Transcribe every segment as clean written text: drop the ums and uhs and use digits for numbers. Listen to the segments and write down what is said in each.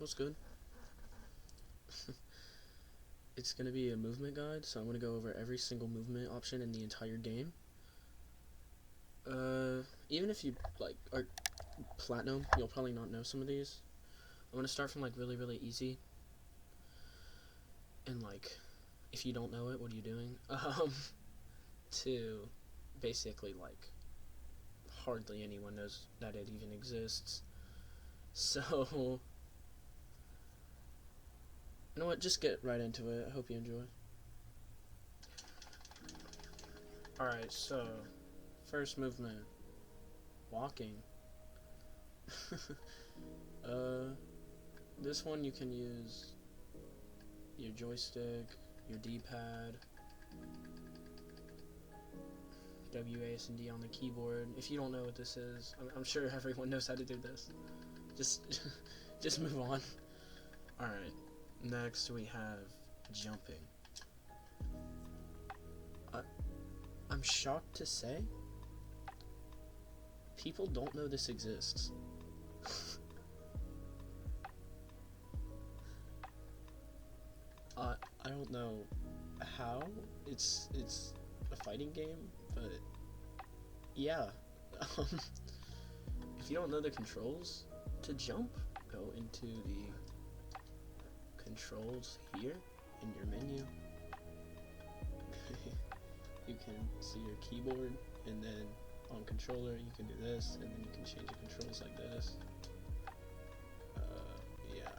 what's good? It's gonna be a movement guide, so I'm gonna go over every single movement option in the entire game. Even if you like are platinum, you'll probably not know some of these. I'm gonna start from like really easy, and like if you don't know it, what are you doing? To basically like hardly anyone knows that it even exists. So you know what? Just get right into it. I hope you enjoy. Alright, so first movement, walking. This one you can use your joystick, your D-pad, W, A, S, and D on the keyboard. If you don't know what this is, I'm sure everyone knows how to do this. Just, just move on. Alright, next we have jumping. I'm shocked to say, people don't know this exists. I don't know how. It's a fighting game, but yeah. If you don't know the controls to jump, go into the controls here in your menu. You can see your keyboard, and then on controller you can do this, and then you can change the controls like this. Yeah.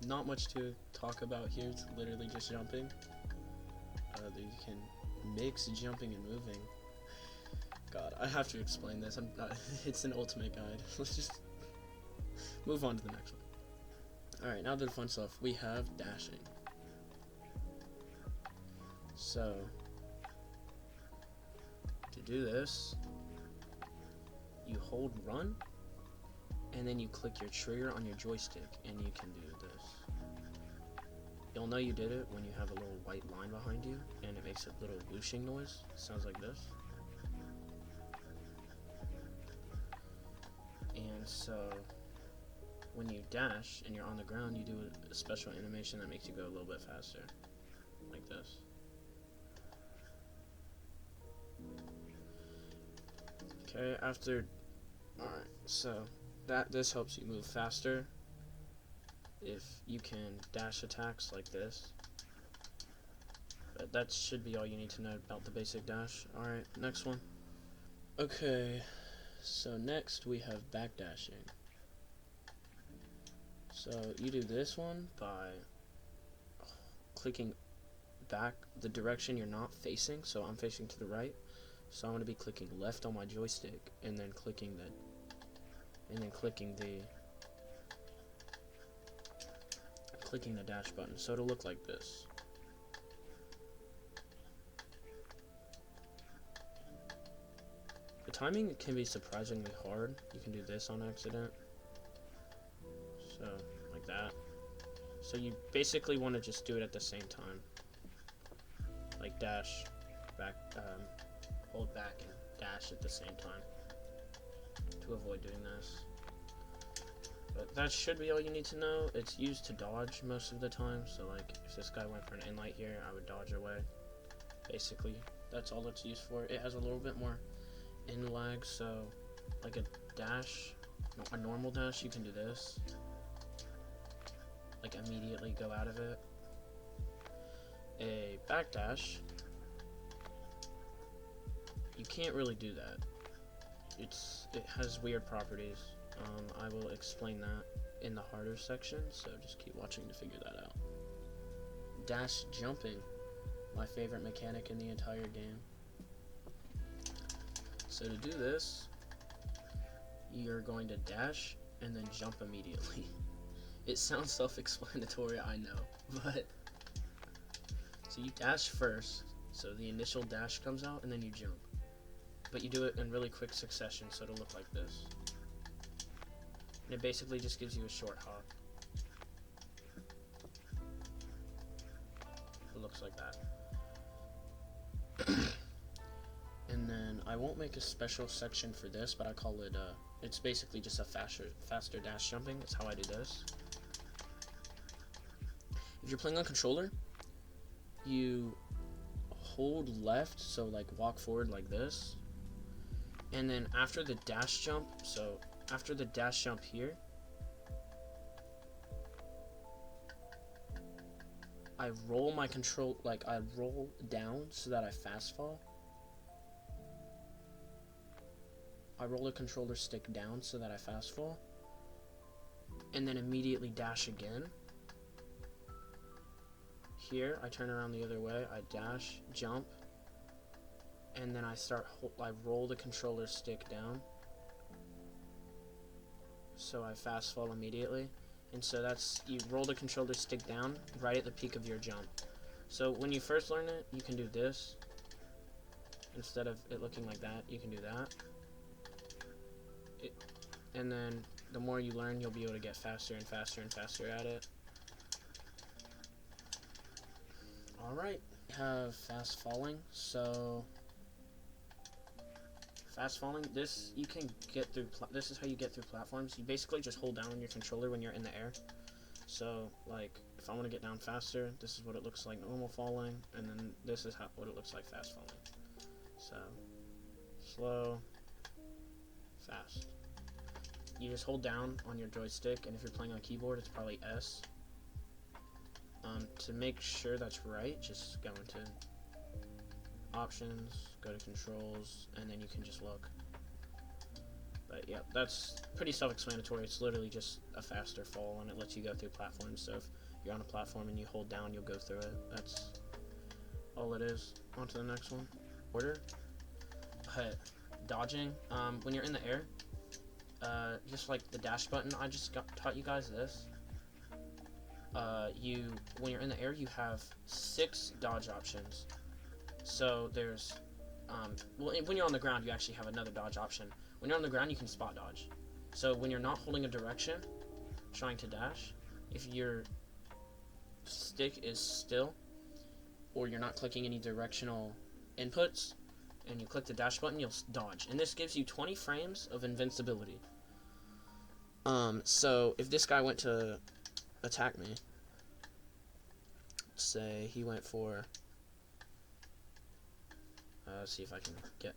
Not much to talk about here. It's literally just jumping. You can mix jumping and moving. God, I have to explain this. I'm not, it's an ultimate guide. Let's just move on to the next one. Alright, now the fun stuff. We have dashing. So, to do this, you hold run, and then you click your trigger on your joystick, and you can do this. You'll know you did it when you have a little white line behind you, and it makes a little whooshing noise. It sounds like this. And so, when you dash and you're on the ground, you do a special animation that makes you go a little bit faster, like this. Okay, alright, so this helps you move faster if you can dash attacks like this. But that should be all you need to know about the basic dash. Alright, next one. Okay, so next we have backdashing. So you do this one by clicking back the direction you're not facing. So I'm facing to the right, so I'm going to be clicking left on my joystick, and then clicking the dash button, so it'll look like this. The timing can be surprisingly hard. You can do this on accident, so like that. So you basically want to just do it at the same time, like dash, back, hold back and dash at the same time to avoid doing this. But that should be all you need to know. It's used to dodge most of the time, so like if this guy went for an in-light here, I would dodge away. Basically, that's all it's used for. It has a little bit more in lag, so like a dash, a normal dash, you can do this. Like immediately go out of it. A backdash, you can't really do that. It has weird properties. I will explain that in the harder section, so just keep watching to figure that out. Dash jumping, my favorite mechanic in the entire game. So to do this, you're going to dash and then jump immediately. It sounds self-explanatory, I know, but so you dash first, so the initial dash comes out, and then you jump. But you do it in really quick succession, so it'll look like this. And it basically just gives you a short hop. It looks like that. And then I won't make a special section for this, but I call it, it's basically just a faster dash jumping. That's how I do this. if you're playing on controller, you hold left, so like walk forward like this, and then after the dash jump, so after the dash jump here, I roll my control, like I roll down so that I fast fall. I roll the controller stick down so that I fast fall, and then immediately dash again. Here, I turn around the other way, I dash, jump, and then I roll the controller stick down, so I fast fall immediately. And so that's, you roll the controller stick down right at the peak of your jump. So when you first learn it, you can do this. Instead of it looking like that, you can do that. And then the more you learn, you'll be able to get faster and faster and faster at it. Alright, we have fast falling. So fast falling, this you can get through. This is how you get through platforms. You basically just hold down on your controller when you're in the air. So like, if I want to get down faster, this is what it looks like normal falling, and then this is what it looks like fast falling. So slow, fast. You just hold down on your joystick, and if you're playing on keyboard, it's probably S. To make sure that's right, just go into options, go to controls, and then you can just look. But yeah, that's pretty self-explanatory. It's literally just a faster fall, and it lets you go through platforms. So if you're on a platform and you hold down, you'll go through it. That's all it is. On to the next one. Order. Dodging. When you're in the air, just like the dash button, I just taught you guys this. When you're in the air, you have 6 dodge options. So there's, well, when you're on the ground, you actually have another dodge option. When you're on the ground, you can spot dodge. So when you're not holding a direction, trying to dash, if your stick is still, or you're not clicking any directional inputs, and you click the dash button, you'll dodge. And this gives you 20 frames of invincibility. So if this guy went to attack me, say he went for, let's see if I can get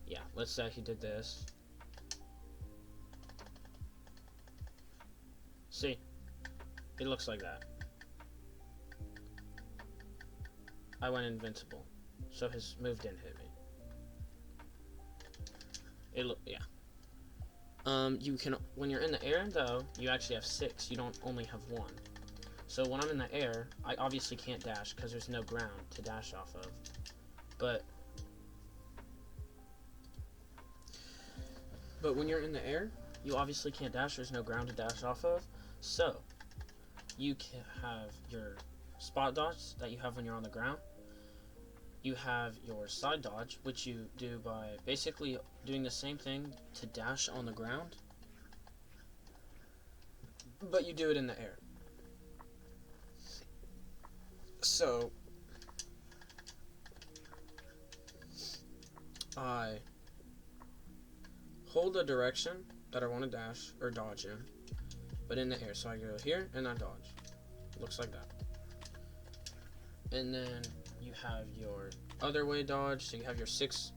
yeah, let's say he did this. See, it looks like that. I went invincible, so his move didn't hit me. Yeah. You can, when you're in the air though, you actually have 6. You don't only have 1. So when I'm in the air, I obviously can't dash because there's no ground to dash off of. But when you're in the air, you obviously can't dash. There's no ground to dash off of. So you can have your spot dodge that you have when you're on the ground. You have your side dodge, which you do by basically doing the same thing to dash on the ground, but you do it in the air. So I hold the direction that I want to dash or dodge in, but in the air. So I go here and I dodge. Looks like that. And then you have your other way dodge. So you have your 6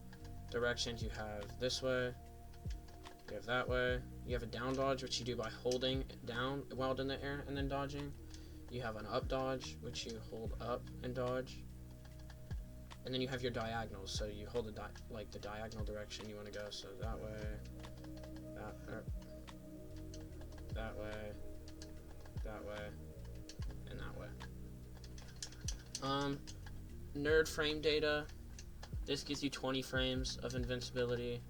directions. You have this way, you have that way, you have a down dodge, which you do by holding down while in the air and then dodging. You have an up dodge, which you hold up and dodge. And then you have your diagonals, so you hold the diagonal direction you want to go. So that way, that way, that way, and that way. Nerd frame data. This gives you 20 frames of invincibility.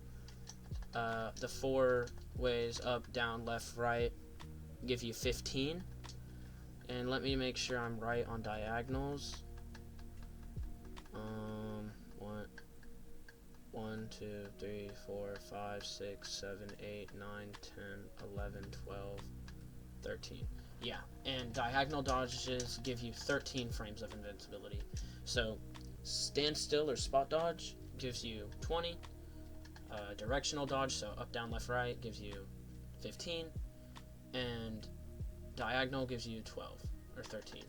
The 4 ways up, down, left, right give you 15. And let me make sure I'm right on diagonals. 1, 2, 3, 4, 5, 6, 7, 8, 9, 10, 11, 12, 13. Yeah, and diagonal dodges give you 13 frames of invincibility. So standstill or spot dodge gives you 20. Directional dodge, so up, down, left, right, gives you 15, and diagonal gives you 12 or 13.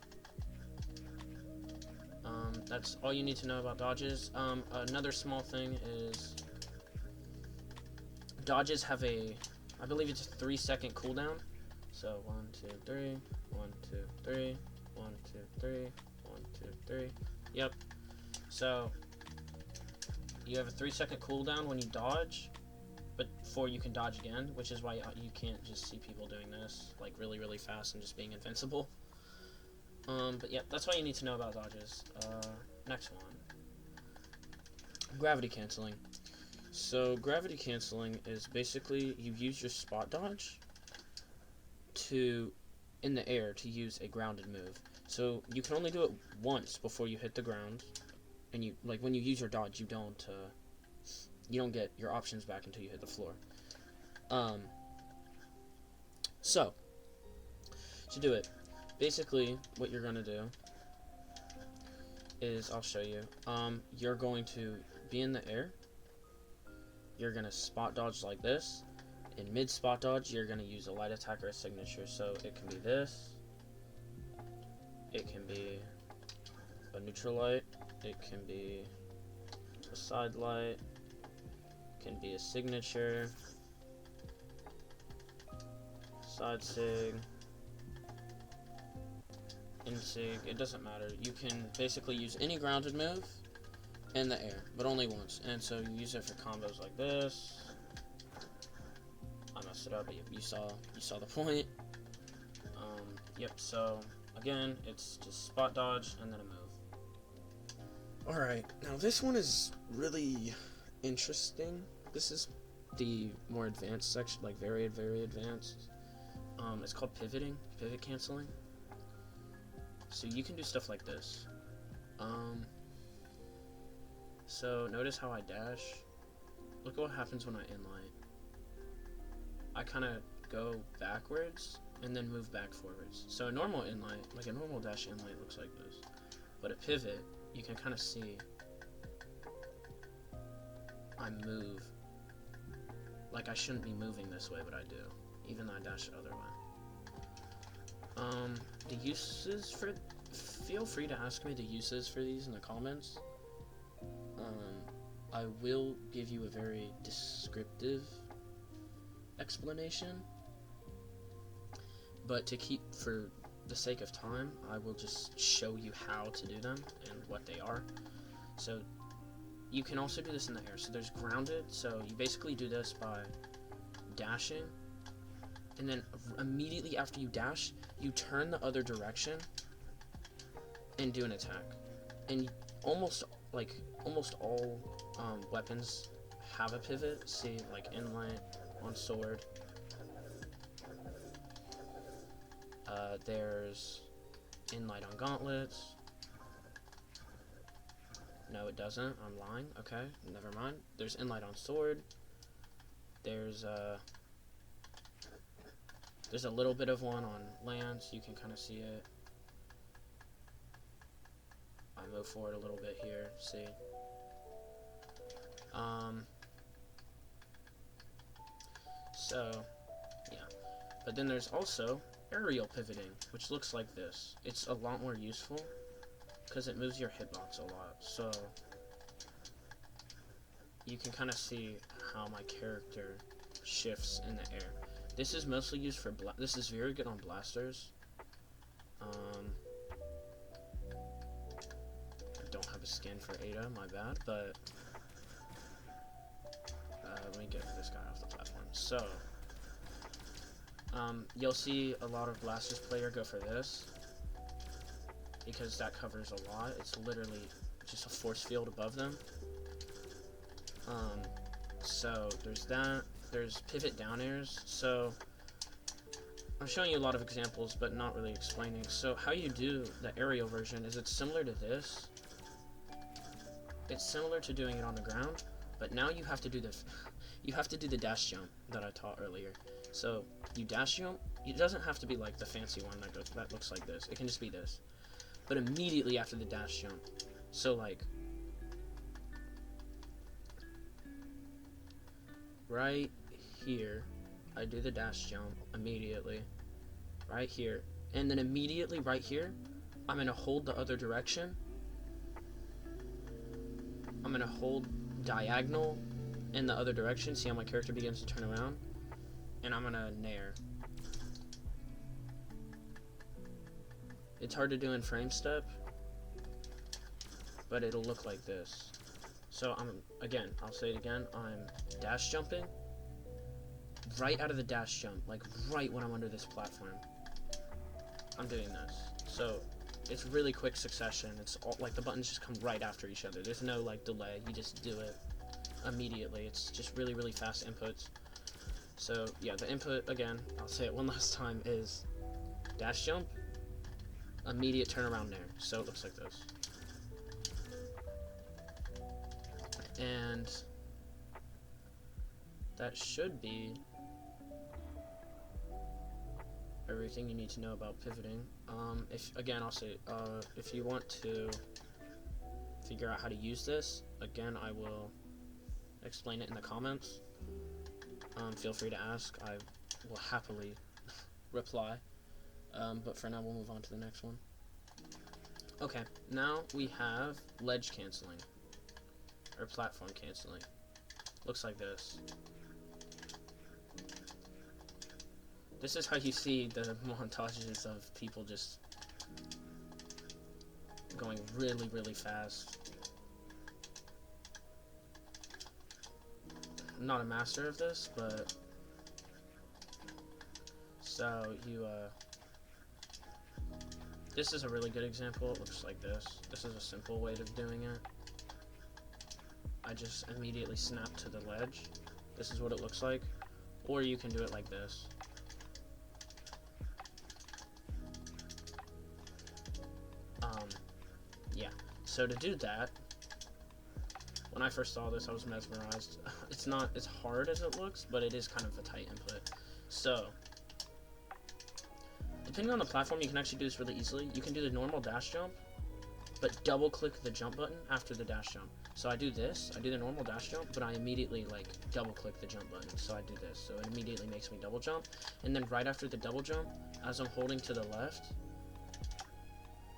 That's all you need to know about dodges. Another small thing is dodges have I believe it's a 3-second cooldown. So 1, 2, 3, 1, 2, 3, 1, 2, 3, 1, 2, 3. Yep. So you have a 3-second cooldown when you dodge, but before you can dodge again, which is why you can't just see people doing this like really, really fast and just being invincible. But yeah, that's all you need to know about dodges. Next one. Gravity canceling. So gravity canceling is basically you use your spot dodge in the air to use a grounded move. So you can only do it once before you hit the ground, and you when you use your dodge, you don't get your options back until you hit the floor. So to do it, basically what you're gonna do is I'll show you. You're going to be in the air. You're gonna spot dodge like this. In mid spot dodge, you're gonna use a light attack or a signature. So it can be this. It can be a neutral light. It can be a side light. It can be a signature. Side sig. Sig, it doesn't matter. You can basically use any grounded move in the air, but only once. And so you use it for combos like this. I messed it up, but you saw the point. Yep. So again, it's just spot dodge and then a move. All right. Now this one is really interesting. This is the more advanced section, like very, very advanced. It's called pivoting, pivot canceling. So you can do stuff like this. So notice how I dash. Look at what happens when I inlight. I kind of go backwards and then move back forwards. So a normal inlight, like a normal dash inlight, looks like this. But a pivot, you can kind of see I move. Like I shouldn't be moving this way, but I do, even though I dash the other way. The uses for, feel free to ask me the uses for these in the comments. I will give you a very descriptive explanation, but for the sake of time, I will just show you how to do them and what they are. So you can also do this in the air. So there's grounded, so you basically do this by dashing, and then immediately after you dash, you turn the other direction and do an attack. And almost all weapons have a pivot. See, like inlight on sword. There's inlight on gauntlets. No, it doesn't. I'm lying. Okay, never mind. There's inlight on sword. There's a little bit of one on lance. You can kind of see it. I move forward a little bit here. See. So, yeah. But then there's also aerial pivoting, which looks like this. It's a lot more useful because it moves your hitbox a lot. So you can kind of see how my character shifts in the air. This is mostly used for this is very good on blasters. I don't have a skin for Ada, my bad, but let me get this guy off the platform. So you'll see a lot of blasters player go for this because that covers a lot. It's literally just a force field above them. So there's that. There's pivot down airs. So I'm showing you a lot of examples, but not really explaining. So how you do the aerial version is it's similar to this. It's similar to doing it on the ground, but now you have to do the dash jump that I taught earlier. So you dash jump. It doesn't have to be like the fancy one that looks like this. It can just be this. But immediately after the dash jump, so like right here, I do the dash jump immediately, right here. And then immediately right here, I'm going to hold the other direction. I'm going to hold diagonal in the other direction. See how my character begins to turn around? And I'm going to nair. It's hard to do in frame step, but it'll look like this. So I'll say it again, I'm dash jumping, right out of the dash jump, like right when I'm under this platform, I'm doing this. So it's really quick succession. It's all, like the buttons just come right after each other. There's no like delay, you just do it immediately. It's just really, really fast inputs. So yeah, the input, again, I'll say it one last time, is dash jump, immediate turnaround nair. So it looks like this. And that should be everything you need to know about pivoting. I'll say, if you want to figure out how to use this, again, I will explain it in the comments. Feel free to ask. I will happily reply. But for now, we'll move on to the next one. Okay, now we have ledge canceling, or platform canceling. Looks like this. This is how you see the montages of people just going really, really fast. I'm not a master of this, but so this is a really good example. It looks like this. This is a simple way of doing it. I just immediately snap to the ledge. This is what it looks like. Or you can do it like this. Yeah. So to do that, when I first saw this, I was mesmerized. It's not as hard as it looks, but it is kind of a tight input. So, depending on the platform, you can actually do this really easily. You can do the normal dash jump, but double click the jump button after the dash jump. So I do this, I do the normal dash jump, but I immediately like double click the jump button. So I do this, so it immediately makes me double jump. And then right after the double jump, as I'm holding to the left,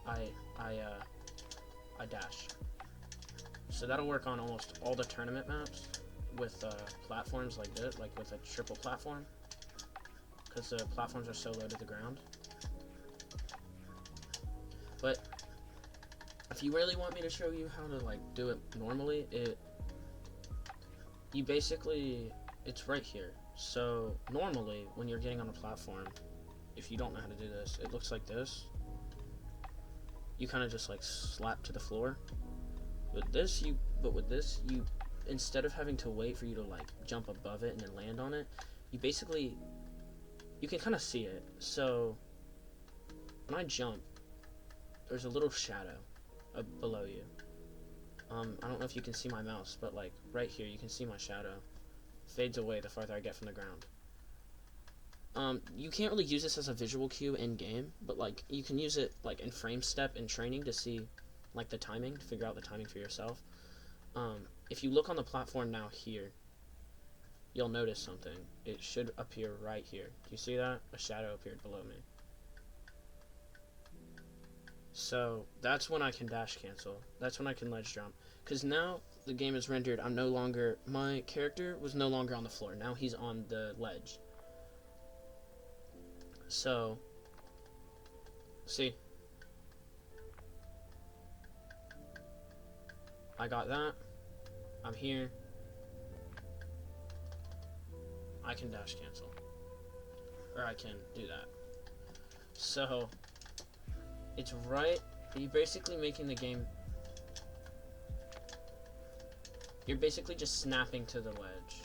I dash. So that'll work on almost all the tournament maps with platforms like this, like with a triple platform, because the platforms are so low to the ground. But if you really want me to show you how to like do it normally, it's right here. So normally when you're getting on a platform, if you don't know how to do this, it looks like this. You kind of just like slap to the floor. With this, you instead of having to wait for you to like jump above it and then land on it, you can kind of see it. So when I jump, there's a little shadow below you. I don't know if you can see my mouse, but like right here, you can see my shadow fades away the farther I get from the ground. You can't really use this as a visual cue in game, but like you can use it like in frame step in training to see like the timing, to figure out the timing for yourself. If you look on the platform now here, you'll notice something. It should appear right here. Do you see that? A shadow appeared below me. So that's when I can dash cancel. That's when I can ledge jump. Because now the game is rendered, my character was no longer on the floor. Now he's on the ledge. So, see, I got that, I'm here, I can dash cancel, or I can do that. So, it's right, you're basically making the game, you're basically just snapping to the ledge.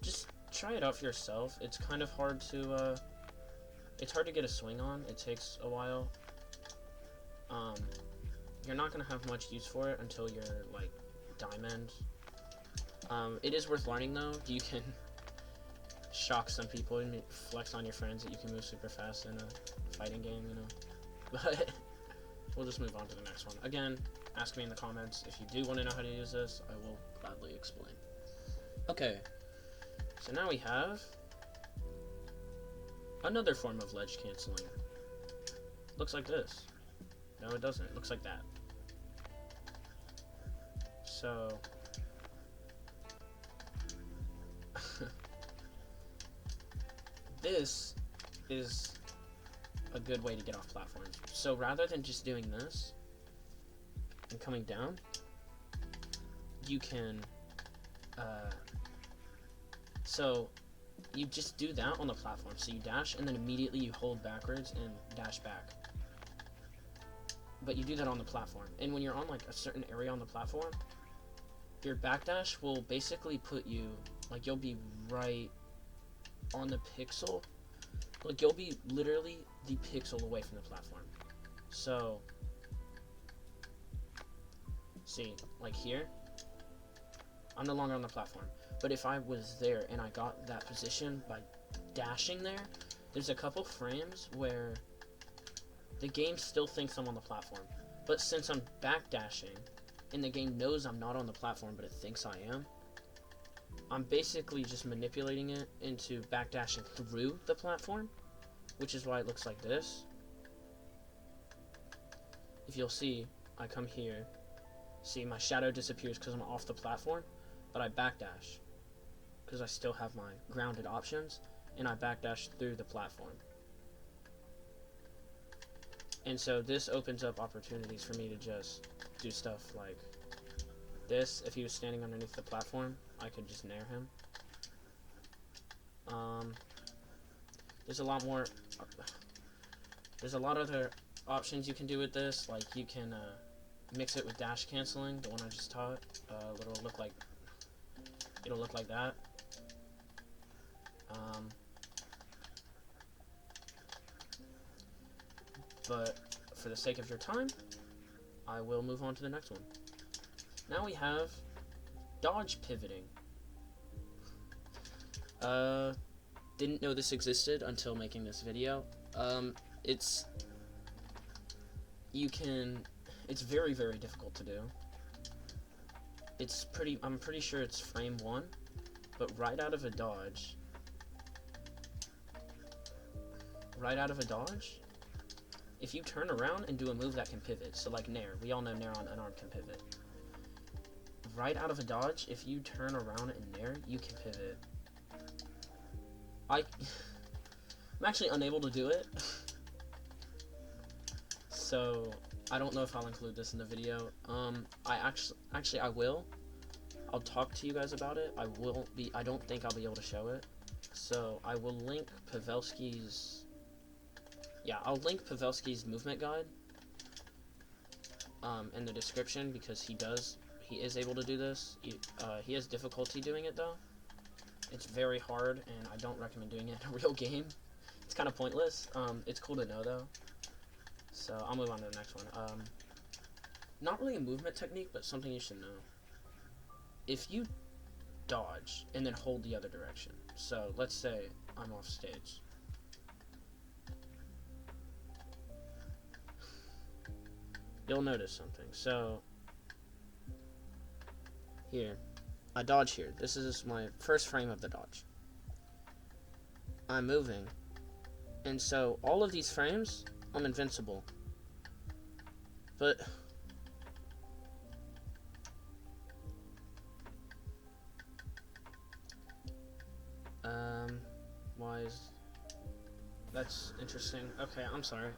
Just try it out for yourself. It's kind of hard to, get a swing on. It takes a while. You're not going to have much use for it until you're, like, diamond. It is worth learning, though. You can shock some people and flex on your friends that you can move super fast in a fighting game, you know. But we'll just move on to the next one. Again, ask me in the comments. If you do want to know how to use this, I will gladly explain. Okay. So now we have another form of ledge canceling. Looks like this. No, it doesn't. It looks like that. So this is a good way to get off platforms. So rather than just doing this and coming down, you can so you just do that on the platform. So you dash and then immediately you hold backwards and dash back. But you do that on the platform. And when you're on like a certain area on the platform, your backdash will basically put you, like, you'll be right on the pixel. Like, you'll be literally the pixel away from the platform. So, see, like here, I'm no longer on the platform. But if I was there and I got that position by dashing there, there's a couple frames where the game still thinks I'm on the platform. But since I'm backdashing, and the game knows I'm not on the platform, but it thinks I am, I'm basically just manipulating it into backdashing through the platform, which is why it looks like this. If you'll see, I come here, see my shadow disappears because I'm off the platform, but I backdash because I still have my grounded options, and I backdash through the platform. And so this opens up opportunities for me to just do stuff like this. If he was standing underneath the platform, I could just nair him. There's a lot more. There's a lot of other options you can do with this. Like you can mix it with dash canceling, the one I just taught. It'll look like that. But for the sake of your time, I will move on to the next one. Now we have dodge pivoting. Didn't know this existed until making this video. It's very, very difficult to do. I'm pretty sure it's frame 1, but right out of a dodge, if you turn around and do a move that can pivot, so like nair, we all know nair on unarmed can pivot. Right out of a dodge, if you turn around and nair, you can pivot. I'm actually unable to do it, so I don't know if I'll include this in the video. I will. I'll talk to you guys about it. I don't think I'll be able to show it. So I will link Pavelski's. Yeah, I'll link Pavelski's movement guide in the description because he is able to do this. He has difficulty doing it though. It's very hard, and I don't recommend doing it in a real game. It's kind of pointless. It's cool to know though. So I'll move on to the next one. Not really a movement technique, but something you should know. If you dodge and then hold the other direction, so let's say I'm off stage. You'll notice something. So here, I dodge here. This is my first frame of the dodge. I'm moving, and so all of these frames, I'm invincible. But why is that's interesting? Okay, I'm sorry.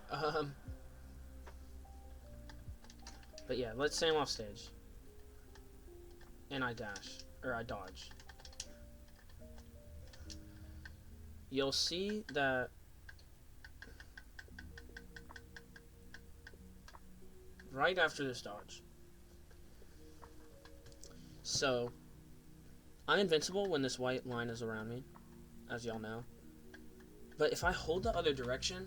But yeah, let's say I'm off stage and I dash or I dodge. You'll see that right after this dodge. So I'm invincible when this white line is around me, as y'all know. But if I hold the other direction,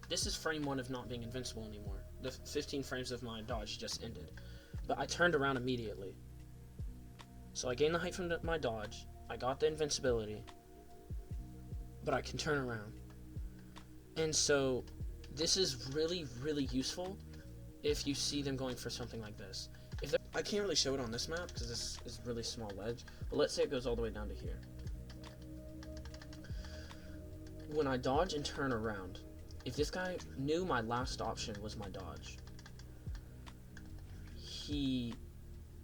this is frame 1 of not being invincible anymore. The 15 frames of my dodge just ended. But I turned around immediately. So I gained the height from my dodge. I got the invincibility. But I can turn around. And so this is really, really useful if you see them going for something like this. I can't really show it on this map because this is really small ledge. But let's say it goes all the way down to here. when I dodge and turn around, if this guy knew my last option was my dodge, he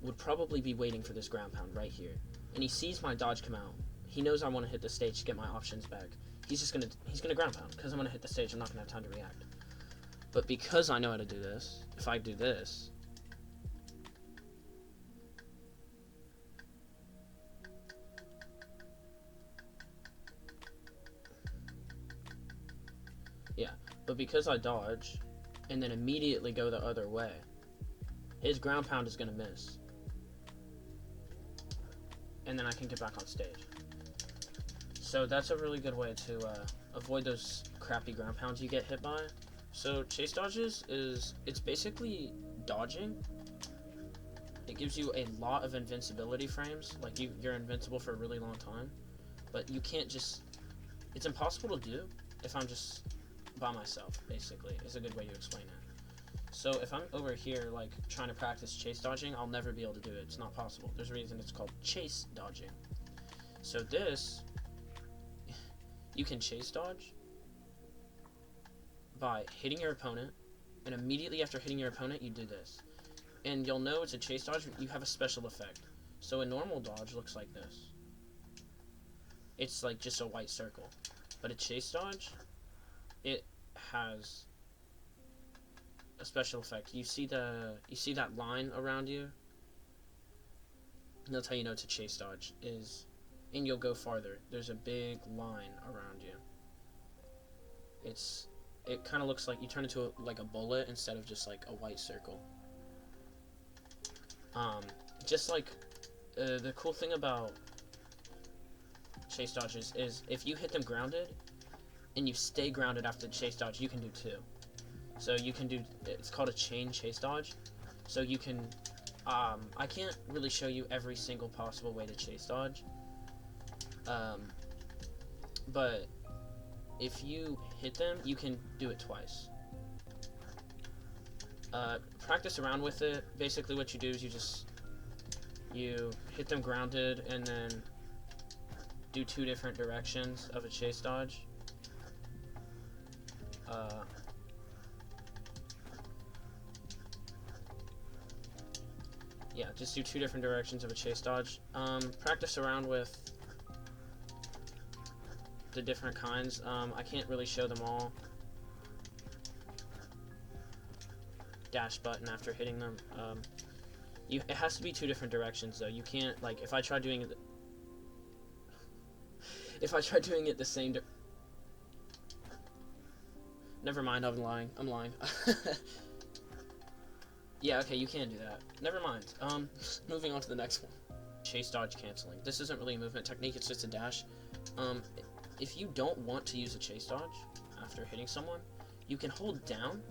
would probably be waiting for this ground pound right here. And he sees my dodge come out. He knows I want to hit the stage to get my options back. He's gonna ground pound because I'm gonna hit the stage. I'm not gonna have time to react. But because I know how to do this, if I do this, yeah, but because I dodge and then immediately go the other way, his ground pound is gonna miss. And then I can get back on stage. So that's a really good way to avoid those crappy ground pounds you get hit by. So chase dodges it's basically dodging. It gives you a lot of invincibility frames, like you're invincible for a really long time, but you can't just, it's impossible to do if I'm just by myself, basically, is a good way to explain it. So if I'm over here, like, trying to practice chase dodging, I'll never be able to do it. It's not possible. There's a reason it's called chase dodging. So this, you can chase dodge by hitting your opponent, and immediately after hitting your opponent, you do this. And you'll know it's a chase dodge, you have a special effect. So a normal dodge looks like this. It's like just a white circle. But a chase dodge, it has a special effect. You see that line around you? And that's how you know it's a chase dodge, and you'll go farther. There's a big line around you. It kind of looks like you turn into like a bullet instead of just like a white circle. Just like the cool thing about chase dodges is if you hit them grounded and you stay grounded after the chase dodge, you can do two. So you can do, it's called a chain chase dodge. So you can, I can't really show you every single possible way to chase dodge. But if you hit them, you can do it twice. Practice around with it. Basically what you do is you hit them grounded and then do two different directions of a chase dodge. Yeah, just do two different directions of a chase dodge. Practice around with the different kinds. I can't really show them all. Dash button after hitting them. It has to be two different directions though. You can't, like, if I try doing it the same never mind, I'm lying. Yeah, okay, you can do that. Never mind. Moving on to the next one. Chase dodge canceling. This isn't really a movement technique, it's just a dash. If you don't want to use a chase dodge after hitting someone, you can hold down.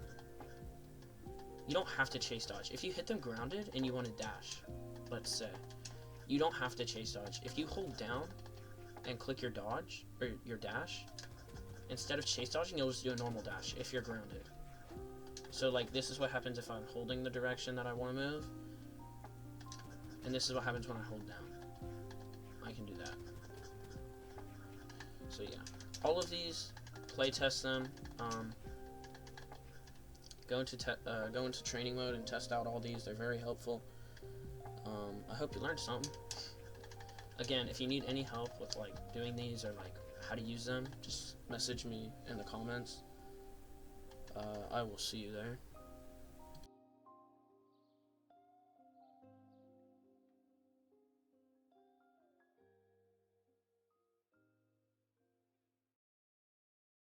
You don't have to chase dodge. If you hit them grounded and you want to dash, let's say, you don't have to chase dodge. If you hold down and click your dodge, or your dash, instead of chase dodging, you'll just do a normal dash if you're grounded. So, like, this is what happens if I'm holding the direction that I want to move, and this is what happens when I hold down. I can do that. So, yeah. All of these, play test them, go into training mode and test out all these. They're very helpful. I hope you learned something. Again, if you need any help with, like, doing these or, like, how to use them, just message me in the comments. I will see you there.